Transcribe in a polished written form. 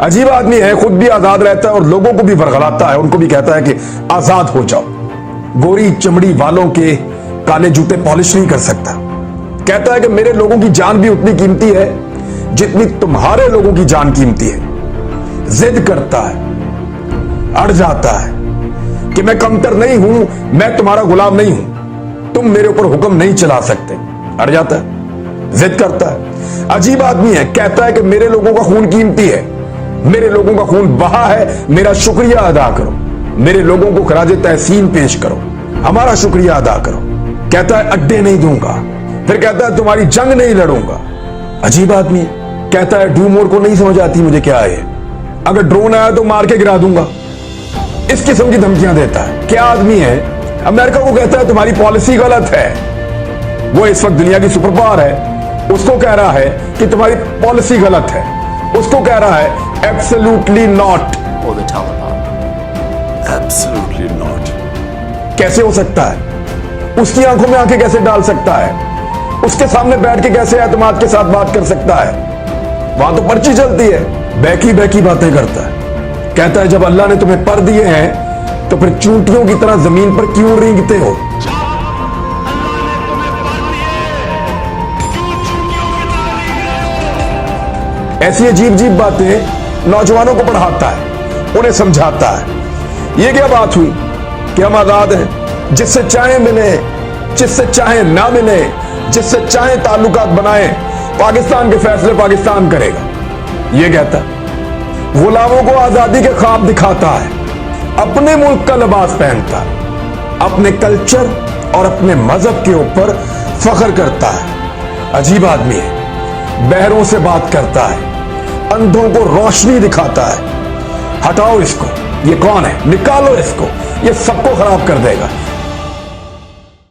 अजीब आदमी है, खुद भी आजाद रहता है और लोगों को भी वर्गलाता है, उनको भी कहता है कि आजाद हो जाओ। गोरी चमड़ी वालों के काले जूते पॉलिश नहीं कर सकता। कहता है कि मेरे लोगों की जान भी उतनी कीमती है जितनी तुम्हारे लोगों की जान कीमती है। जिद करता है, अड़ जाता है कि मैं कमतर नहीं हूं, मैं तुम्हारा गुलाम नहीं हूं, तुम मेरे ऊपर हुक्म नहीं चला सकते। अड़ जाता है, जिद करता है। अजीब आदमी है, कहता है कि मेरे लोगों का खून कीमती है, मेरे लोगों का खून बहा है, मेरा शुक्रिया अदा करो, मेरे लोगों को खराज तहसीन पेश करो, हमारा शुक्रिया अदा करो। कहता है अड्डे नहीं दूंगा, फिर कहता है तुम्हारी जंग नहीं लड़ूंगा। अजीब आदमी है, कहता है डूमोर को नहीं समझ आती मुझे क्या है, अगर ड्रोन आया तो मार के गिरा दूंगा। इस किस्म की धमकियां देता है। क्या आदमी है। अमेरिका को कहता है तुम्हारी पॉलिसी गलत है, वो इस वक्त दुनिया की सुपर पावर है, उसको कह रहा है कि तुम्हारी पॉलिसी गलत है, उसको कह रहा है absolutely not. Or the Taliban. Absolutely not. कैसे हो सकता है, उसकी आंखों में आंखें कैसे डाल सकता है, उसके सामने बैठ के कैसे एतमाद के साथ बात कर सकता है। वहां तो पर्ची चलती है, बहकी बहकी बातें करता है। कहता है जब अल्लाह ने तुम्हें पर दिए हैं तो फिर चूंटियों की तरह जमीन पर क्यों रेंगते हो। ऐसी अजीब अजीब बातें नौजवानों को पढ़ाता है, उन्हें समझाता है। ये क्या बात हुई कि हम आजाद हैं, जिससे चाहे मिले, जिससे चाहे ना मिले, जिससे चाहे ताल्लुकात बनाए, पाकिस्तान के फैसले पाकिस्तान करेगा। ये कहता है गुलामों को आजादी के ख्वाब दिखाता है, अपने मुल्क का लिबास पहनता है, अपने कल्चर और अपने मजहब के ऊपर फख्र करता है। अजीब आदमी है, बहरों से बात करता है, अंधों को रोशनी दिखाता है। हटाओ इसको, ये कौन है, निकालो इसको, ये सबको खराब कर देगा।